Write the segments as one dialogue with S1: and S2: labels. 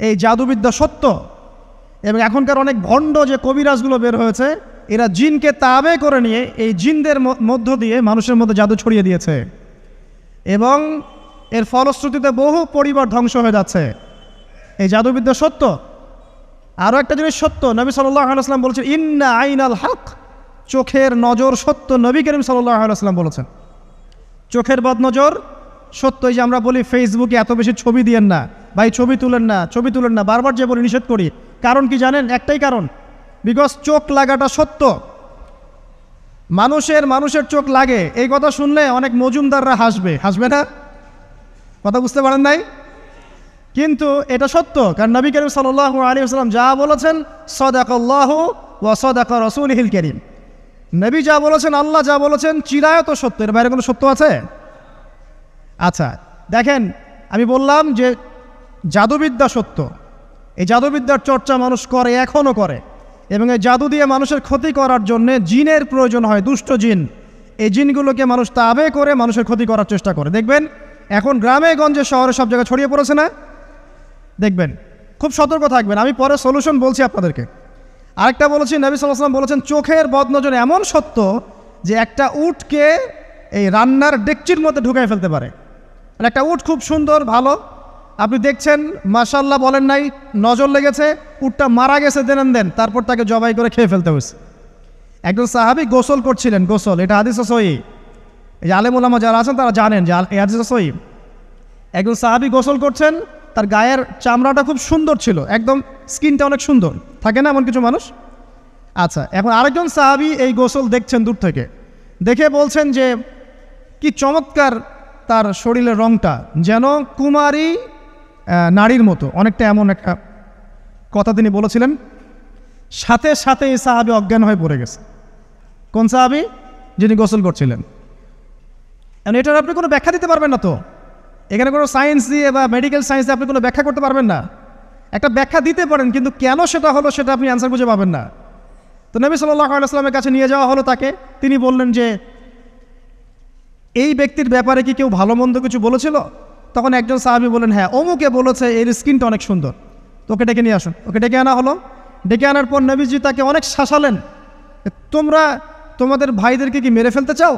S1: এই জাদুবিদ্যা সত্য। এবং এখনকার অনেক ভণ্ড যে কবিরাজগুলো বের হয়েছে, এরা জিনকে তাবে করে নিয়ে এই জিনদের মধ্য দিয়ে মানুষের মধ্যে জাদু ছড়িয়ে দিয়েছে, এবং এর ফলশ্রুতিতে বহু পরিবার ধ্বংস হয়ে যাচ্ছে। এই জাদুবিদ্যা সত্য। আরও একটা জিনিস সত্য, নবী সাল্লাল্লাহু আলাইহি ওয়াসাল্লাম বলেছেন ইন্না আইনাল হক, চোখের নজর সত্য। নবী করিম সাল্লাল্লাহু আলাইহি ওয়াসাল্লাম বলেছেন চোখের বদনজর সত্য। এই যে আমরা বলি ফেসবুকে এত বেশি ছবি দিয়েন না ভাই, ছবি তুলেন না, ছবি তুলেন না, বারবার যে বলি নিষেধ করি, কারণ কি জানেন? একটাই কারণ, বিকজ চোখ লাগাটা সত্য। মানুষের চোখ লাগে, এই কথা শুনলে অনেক মজুমদাররা হাসবে না? কথা বুঝতে পারেন নাই? কিন্তু এটা সত্য, কারণ নবী করিম সাল্লাল্লাহু আলাইহি ওয়াসাল্লাম যা বলেছেন সাদাকাল্লাহু ওয়া সাদাকা রাসূলুহুল কারীম, নবী যা বলেছেন, আল্লাহ যা বলেছেন চিরায়ত সত্য, এর বাইরে কোনো সত্য আছে? আচ্ছা দেখেন, আমি বললাম যে জাদুবিদ্যা সত্য। এই জাদুবিদ্যার চর্চা মানুষ করে, এখনও করে, এবং এই জাদু দিয়ে মানুষের ক্ষতি করার জন্য জিনের প্রয়োজন হয়, দুষ্ট জিন। এই জিনগুলোকে মানুষ তাবে করে মানুষের ক্ষতি করার চেষ্টা করে। দেখবেন এখন গ্রামে গঞ্জে শহরে সব জায়গায় ছড়িয়ে পড়েছে না? দেখবেন, খুব সতর্ক থাকবেন। আমি পরে সলিউশন বলছি আপনাদেরকে। আরেকটা বলেছি, নবী সাল্লাল্লাহু আলাইহি ওয়াসাল্লাম বলেছেন চোখের বদনজর এমন সত্য যে একটা উটকে এই রান্নার ডেকচির মধ্যে ঢুকাই ফেলতে পারে। আর একটা উট খুব সুন্দর ভালো, আপনি দেখছেন মাশাআল্লাহ বলেন নাই, নজর লেগেছে, উটটা মারা গেছে দেন, তারপর তাকে জবাই করে খেয়ে ফেলতে হয়েছে। একজন সাহাবী গোসল করছিলেন, গোসল, এটা হাদিস সহিহ, এই যে আলেম ওলামা যারা আছেন তারা জানেন যে এই হাদিস সহিহ। একজন সাহাবী গোসল করছেন, তার গায়ের চামড়াটা খুব সুন্দর ছিল, একদম স্কিনটা অনেক সুন্দর থাকে না এমন কিছু মানুষ? আচ্ছা, এখন আরেকজন সাহাবী এই গোসল দেখছেন দূর থেকে, দেখে বলছেন যে কি চমৎকার তার শরীরের রংটা, যেন কুমারী নারীর মতো, অনেকটা এমন একটা কথা তিনি বলেছিলেন। সাথে সাথে এই সাহাবী অজ্ঞান হয়ে পড়ে গেছে। কোন সাহাবী? যিনি গোসল করছিলেন। এখন এটার আপনি কোনো ব্যাখ্যা দিতে পারবেন না তো, এখানে কোনো সায়েন্স দিয়ে বা মেডিকেল সায়েন্স দিয়ে আপনি কোনো ব্যাখ্যা করতে পারবেন না। একটা ব্যাখ্যা দিতে পারেন, কিন্তু কেন সেটা হলো সেটা আপনি অ্যান্সার খুঁজে পাবেন না। তো নবী সাল্লাল্লাহু আলাইহি ওয়াসাল্লামের কাছে নিয়ে যাওয়া হলো তাকে। তিনি বললেন যে এই ব্যক্তির ব্যাপারে কি কেউ ভালো মন্দ কিছু বলেছিল? তখন একজন সাহাবী বললেন হ্যাঁ, অমুকে বলেছে এর স্কিনটা অনেক সুন্দর, তো ওকে ডেকে নিয়ে আসুন। ওকে ডেকে আনা হলো। ডেকে আনার পর নবীজি তাকে অনেক শাসালেন, তোমরা তোমাদের ভাইদেরকে কি মেরে ফেলতে চাও?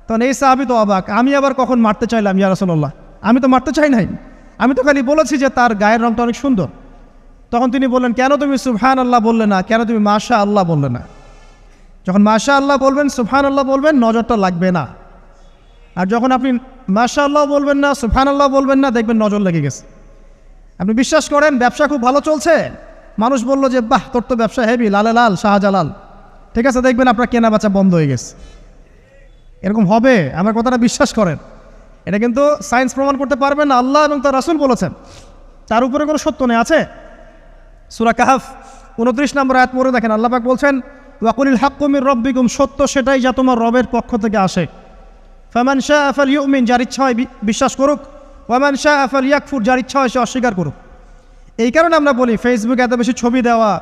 S1: তখন এই সাহাবী তো অবাক, আমি আবার কখন মারতে চাইলাম ইয়া রাসূলুল্লাহ, আমি তো মারতে চাই নাই, আমি তো খালি বলেছি যে তার গায়ের রংটা অনেক সুন্দর। তখন তিনি বললেন কেন তুমি সুবহানাল্লাহ বললে না, কেন তুমি মাশাআল্লাহ বললে না? যখন মাশাআল্লাহ বলবেন, সুবহানাল্লাহ বলবেন, নজরটা লাগবে না। আর যখন আপনি মাশাআল্লাহ বলবেন না, সুবহানাল্লাহ বলবেন না, দেখবেন নজর লেগে গেছে। আপনি বিশ্বাস করেন ব্যবসা খুব ভালো চলছে, মানুষ বলল যে বাহ তোর তো ব্যবসা হেভি, লালে লাল শাহজালাল, ঠিক আছে, দেখবেন আপনার কেনা বেচা বন্ধ হয়ে গেছে। এরকম হবে, আমার কথাটা বিশ্বাস করেন। এটা কিন্তু সায়েন্স প্রমাণ করতে পারবেন না, আল্লাহ এবং তার রাসূল বলেছেন, তার উপরে কোনো সত্য নেই। আছে সূরা কাহফ 29 নম্বর আয়াত পড়ে দেখেন, আল্লাহ পাক বলছেন ওয়াকুলিল হাক্কু মির রাব্বিকুম, সত্য সেটাই যা তোমার রবের পক্ষ থেকে আসে। ফামান শাআ ফালইউমিন, যার ইচ্ছা হয় বিশ্বাস করুক, ওয়ামান শাআ ফালইয়াকফুর, যার ইচ্ছা হয় সে অস্বীকার করুক। এই কারণে আমরা বলি ফেসবুকে এত বেশি ছবি দেওয়া,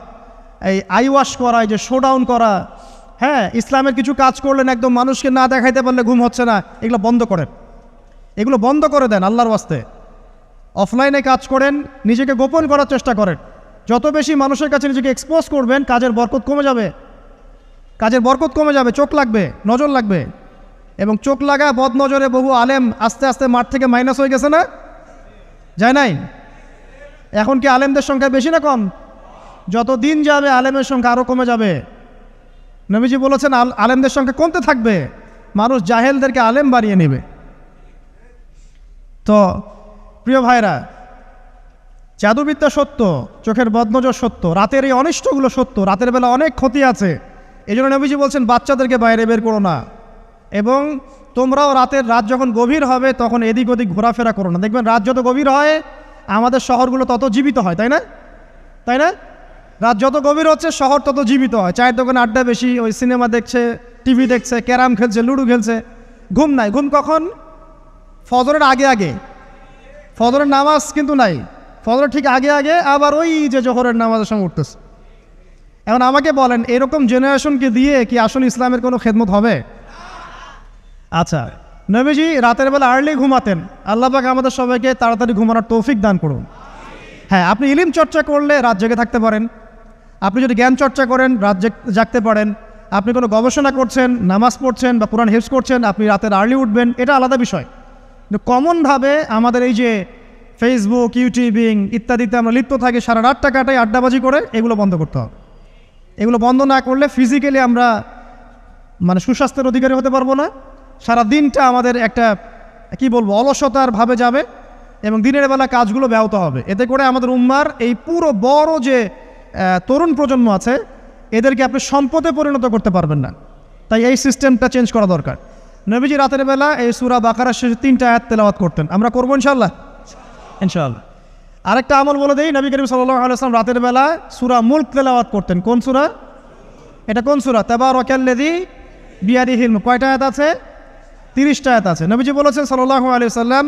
S1: এই আই ওয়াশ করা, এই যে শোডাউন করা, হ্যাঁ ইসলামের কিছু কাজ করলেন একদম মানুষকে না দেখাইতে পারলে ঘুম হচ্ছে না, এগুলো বন্ধ করেন, এগুলো বন্ধ করে দেন আল্লাহর ওয়াস্তে। অফলাইনে কাজ করেন, নিজেকে গোপন করার চেষ্টা করেন। যত বেশি মানুষের কাছে নিজেকে এক্সপোজ করবেন, কাজের বরকত কমে যাবে, কাজের বরকত কমে যাবে, চোখ লাগবে, নজর লাগবে। এবং চোখ লাগা বদ নজরে বহু আলেম আস্তে আস্তে মাঠ থেকে মাইনাস হয়ে গেছে না? যায় নাই? এখন কি আলেমদের সংখ্যা বেশি না কম? যত দিন যাবে আলেমের সংখ্যা আরও কমে যাবে। নবীজি বলেছেন আলেমদের সংখ্যা কমতে থাকবে, মানুষ জাহেলদেরকে আলেম বানিয়ে নেবে। তো প্রিয় ভাইরা, জাদুবিদ্যা সত্য, চোখের বদনজর সত্য, রাতের এই অনিষ্টগুলো সত্য, রাতের বেলা অনেক ক্ষতি আছে। এই জন্য নবীজি বলছেন বাচ্চাদেরকে বাইরে বের করো না, এবং তোমরাও রাত যখন গভীর হবে তখন এদিক ওদিক ঘোরাফেরা করো না। দেখবেন রাত যত গভীর হয় আমাদের শহরগুলো তত জীবিত হয়, তাই না? তাই না? রাত যত গভীর হচ্ছে শহর তত জীবিত হয়। চায়ের দোকানে আড্ডা বেশি, ওই সিনেমা দেখছে, টিভি দেখছে, ক্যারাম খেলছে, লুডো খেলছে, ঘুম নাই। ঘুম কখন? ফজরের আগে আগে। ফজরের নামাজ কিন্তু নাই, ফজরের ঠিক আগে আগে, আবার ওই যে জোহরের নামাজের সঙ্গে উঠতেছে। এখন আমাকে বলেন এরকম জেনারেশনকে দিয়ে কি আসলে ইসলামের কোনো খেদমত হবে? আচ্ছা, নবীজি রাতের বেলা আর্লি ঘুমাতেন, আল্লাহ পাক আমাদের সবাইকে তাড়াতাড়ি ঘুমানোর তৌফিক দান করুন। হ্যাঁ, আপনি ইলম চর্চা করলে রাত জেগে থাকতে পারেন, আপনি যদি জ্ঞান চর্চা করেন রাত জাগতে পারেন, আপনি কোনো গবেষণা করছেন, নামাজ পড়ছেন বা কোরআন হিফজ করছেন, আপনি রাতের আর্লি উঠবেন, এটা আলাদা বিষয়। কিন্তু কমনভাবে আমাদের এই যে ফেসবুক, ইউটিউবিং ইত্যাদিতে আমরা লিপ্ত থাকি, সারা রাতটা কাটাই আড্ডাবাজি করে, এগুলো বন্ধ করতে হবে। এগুলো বন্ধ না করলে ফিজিক্যালি আমরা মানে সুস্বাস্থ্যের অধিকারী হতে পারবো না, সারা দিনটা আমাদের একটা কি বলবো অলসতার ভাবে যাবে এবং দিনের বেলা কাজগুলো ব্যাহত হবে। এতে করে আমাদের উম্মার এই পুরো বড় যে তরুণ প্রজন্ম আছে এদেরকে আপনি সম্পদে পরিণত করতে পারবেন না। তাই এই সিস্টেমটা চেঞ্জ করা দরকার। নবীজি রাতের বেলা এই সূরা বাকারার শেষে 3টা আয়াত তেলাওয়াত করতেন, আমরা করবো ইনশাআল্লাহ। ইনশাআল্লাহ। আরেকটা আমল বলে দেই, নবী করিম সাল্লাল্লাহু আলাইহি ওয়াসাল্লাম রাতের বেলা সূরা মুলক তেলাওয়াত করতেন। কোন সূরা এটা? কোন সূরা? তাবারাকাল্লাযী বিয়াদিহিল মুলক। কয়টা আয়াত আছে? 30টা আয়াত আছে। নবীজি বলেছেন সাল্লাল্লাহু আলাইহি ওয়াসাল্লাম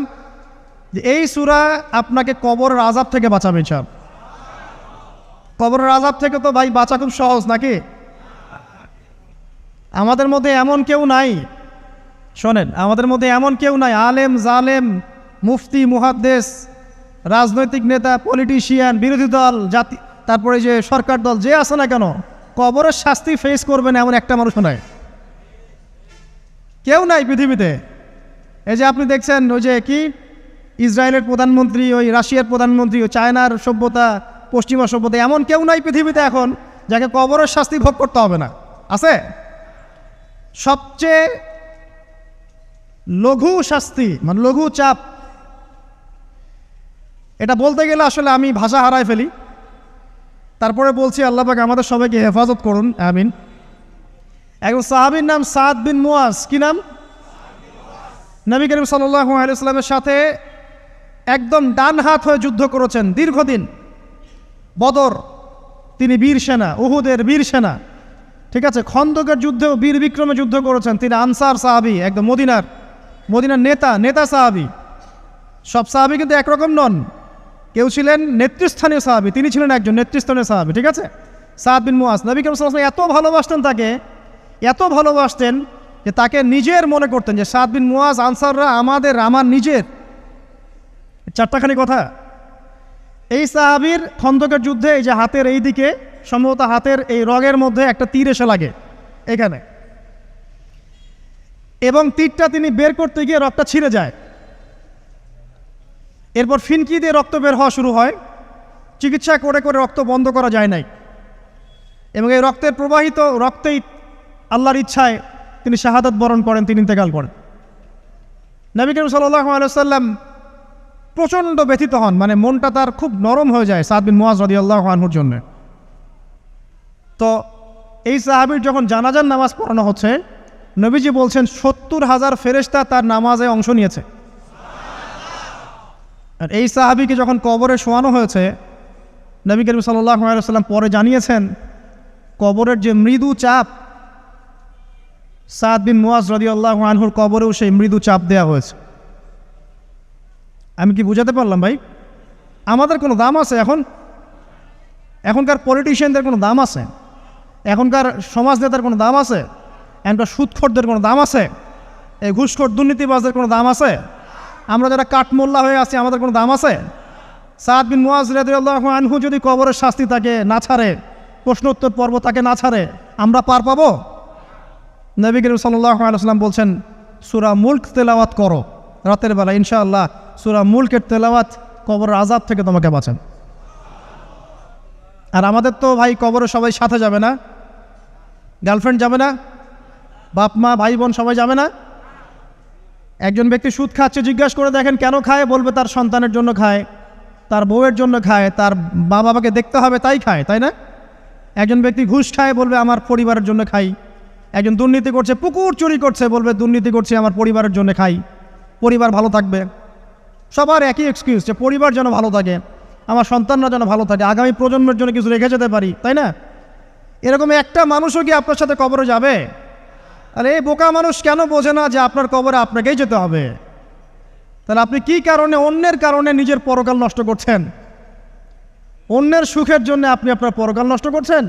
S1: যে এই সূরা আপনাকে কবরের আযাব থেকে বাঁচাবে ইনশাআল্লাহ। কবরের আযাব থেকে তো ভাই বাঁচা খুব সহজ নাকি? আমাদের মধ্যে এমন কেউ নাই, শোনেন, আমাদের মধ্যে এমন কেউ নাই আলেম জালেম মুফতি মুহাদ্দিস রাজনৈতিক নেতা পলিটিশিয়ান বিরোধী দল জাতি তারপরে যে সরকার দল যে আছে না কেন, কবরের শাস্তি ফেস করবে না এমন একটা মানুষ নাই, কেউ নাই পৃথিবীতে। এই যে আপনি দেখছেন ওই যে কি ইসরায়েলের প্রধানমন্ত্রী, ওই রাশিয়ার প্রধানমন্ত্রী, ওই চায়নার সভ্যতা, পশ্চিমা সভ্যতা, এমন কেউ নাই পৃথিবীতে এখন যাকে কবরের শাস্তি ভোগ করতে হবে না। আছে? সবচেয়ে লঘু শাস্তি মানে লঘু চাপ, এটা বলতে গেলে আসলে আমি ভাষা হারায় ফেলি। তারপরে বলছি আল্লাহ পাক আমাদের সবাইকে হেফাজত করুন, আমিন। একজন সাহাবীর নাম সাদ বিন মুয়াজ। কি নাম? নবী করিম সাল্লাল্লাহু আলাইহি ওয়াসাল্লামের সাথে একদম ডান হাত হয়ে যুদ্ধ করেছেন দীর্ঘদিন। বদর তিনি বীর সেনা, উহুদের বীর সেনা, ঠিক আছে, খন্দকের যুদ্ধেও বীর বিক্রমে যুদ্ধ করেছেন। তিনি আনসার সাহাবী, একদম মদিনার নেতা সাহাবী। সব সাহাবী কিন্তু একরকম নন, কেউ ছিলেন নেতৃস্থানীয় সাহাবী, তিনি ছিলেন একজন নেতৃস্থানীয় সাহাবী, ঠিক আছে, সাদ বিন মুয়াজ। নবী করিম সাল্লাল্লাহু আলাইহি ওয়াসাল্লাম এত ভালোবাসতেন তাকে, এত ভালোবাসতেন যে তাকে নিজের মনে করতেন যে সাদ বিন মুয়াজ আনসাররা আমার নিজের। 4টাখানি কথা। এই সাহাবীর খন্দকের যুদ্ধে এই যে হাতের এই দিকে সম্ভবত হাতের এই রগের মধ্যে একটা তীর এসে লাগে এখানে, এবং তীরটা তিনি বের করতে গিয়ে রক্তটা ছিঁড়ে যায়। এরপর ফিনকি দিয়ে রক্ত বের হওয়া শুরু হয়। চিকিৎসা করে করে রক্ত বন্ধ করা যায় নাই, এবং এই রক্তের প্রবাহিত রক্তেই আল্লাহর ইচ্ছায় তিনি শাহাদাত বরণ করেন, তিনি ইন্তেকাল করেন। নবী করিম সাল্লাল্লাহু আলাইহি ওয়াসাল্লাম প্রচণ্ড ব্যথিত হন, মানে মনটা তার খুব নরম হয়ে যায় সাদ বিন মুয়াজ রাদিয়াল্লাহু আনহুর জন্য। তো এই সাহাবীর যখন জানাজার নামাজ পড়ানো হচ্ছে, নবীজি বলছেন 70,000 ফেরেশতা তার নামাজে অংশ নিয়েছে। আর এই সাহাবীকে যখন কবরে শোয়ানো হয়েছে, নবী করিম সাল্লাল্লাহু আলাইহি ওয়াসাল্লাম পরে জানিয়েছেন কবরের যে মৃদু চাপ, সাদ বিন মুয়াজ রাদিয়াল্লাহু আনহুর কবরেও সেই মৃদু চাপ দেওয়া হয়েছে। আমি কি বুঝাতে পারলাম ভাই? আমাদের কোনো দাম আছে এখনকার পলিটিশিয়ানদের কোনো দাম আছে? এখনকার সমাজ নেতার কোনো দাম আছে? এখনকার সুদখোরদের কোনো দাম আছে? এই ঘুষখোর দুর্নীতিবাজদের কোনো দাম আছে? আমরা যারা কাঠমোল্লা হয়ে আছি আমাদের কোনো দাম আছে? সাদ বিন মুয়াজ রাদিয়াল্লাহু আনহু যদি কবরের শাস্তি তাকে না ছাড়ে, প্রশ্নোত্তর পর্ব তাকে না ছাড়ে, আমরা পার পাবো? নবী করিম সাল্লাল্লাহু আলাইহি ওয়াসাল্লাম বলছেন সূরা মুলক তেলাওয়াত করো রাতের বেলা, ইনশাআল্লাহ সূরা মুলকের তেলাওয়াত কবরের আযাব থেকে তোমাকে বাঁচান। আর আমাদের তো ভাই কবরে সবাই সাথে যাবে না, গার্লফ্রেন্ড যাবে না, বাপ মা ভাই বোন সবাই যাবে না। একজন ব্যক্তি সুদ খাচ্ছে, জিজ্ঞাসা করে দেখেন কেন খায়, বলবে তার সন্তানের জন্য খায়, তার বউয়ের জন্য খায়, তার মা বাবাকে দেখতে হবে তাই খায়, তাই না? একজন ব্যক্তি ঘুষ খায়, বলবে আমার পরিবারের জন্য খাই। একজন দুর্নীতি করছে, পুকুর চুরি করছে, বলবে দুর্নীতি করছে আমার পরিবারের জন্য খাই, পরিবার ভালো থাকবে। সবার একই এক্সকিউজ যে পরিবার যেন ভালো থাকে, আমার সন্তানরা যেন ভালো থাকে, আগামী প্রজন্মের জন্য কিছু রেখে যেতে পারি, তাই না? এরকম একটা মানুষও কি আপনার সাথে কবরে যাবে? আর এই বোকা মানুষ কেন বোঝে না যে আপনার কবরে আপনাকেই যেতে হবে? তাহলে আপনি কি কারণে অন্যের কারণে নিজের পরকাল নষ্ট করছেন? অন্যের সুখের জন্য আপনি আপনার পরকাল নষ্ট করছেন।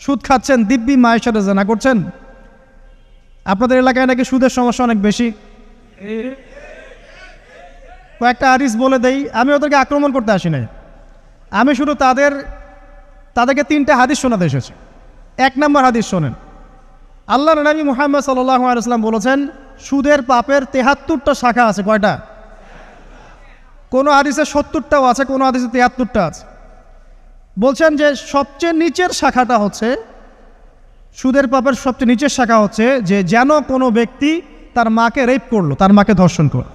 S1: সুদ খাচ্ছেন, দিব্যি মায়ের সাথে জেনা করছেন। আপনাদের এলাকায় নাকি সুদের সমস্যা অনেক বেশি। কয়েকটা হাদিস বলে দেই, আমি ওদেরকে আক্রমণ করতে আসি নাই, আমি শুধু তাদেরকে 3টা হাদিস শোনাতে এসেছি। 1 নম্বর হাদিস শোনেন। আল্লাহর নবী মুহাম্মদ সাল্লাল্লাহু আলাইহি ওয়াসাল্লাম বলেছেন, সুদের পাপের 73টা শাখা আছে। কয়টা? কোনো হাদিসে 70টাও আছে, কোনো হাদিসে 73টা আছে। বলছেন যে সবচেয়ে নিচের শাখাটা হচ্ছে, সুদের পাপের সবচেয়ে নিচের শাখা হচ্ছে যে যেন কোনো ব্যক্তি তার মাকে রেপ করলো, তার মাকে ধর্ষণ করলো।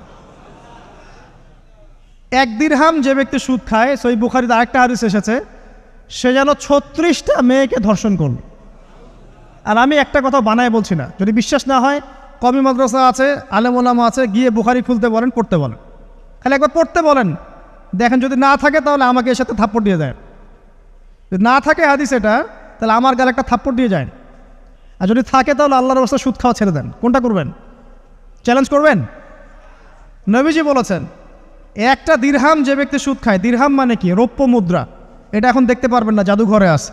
S1: 1 দিরহাম যে ব্যক্তি সুদ খায়, সহিহ বুখারীতে আরেকটা হাদিস এসেছে, সে যেন 36টা মেয়েকে ধর্ষণ করল। আর আমি একটা কথা বানায় বলছি না, যদি বিশ্বাস না হয় কওমি মাদ্রাসা আছে, আলেম ওলামা আছে, গিয়ে বুখারী খুলতে বলেন, পড়তে বলেন, খালি একবার পড়তে বলেন, দেখেন যদি না থাকে তাহলে আমাকে এর সাথে থাপ্পড় দিয়ে যায়। যদি না থাকে হাদিস এটা, তাহলে আমার গালে একটা থাপ্পড় দিয়ে যায়। আর যদি থাকে তাহলে আল্লাহর রাস্তায় সুদ খাওয়া ছেড়ে দেন। কোনটা করবেন? চ্যালেঞ্জ করবেন? নবীজি বলেছেন, 1টা দিরহাম যে ব্যক্তি সুদ খায়, দিরহাম মানে কি? রৌপ্য মুদ্রা। এটা এখন দেখতে পারবেন না, জাদুঘরে আছে।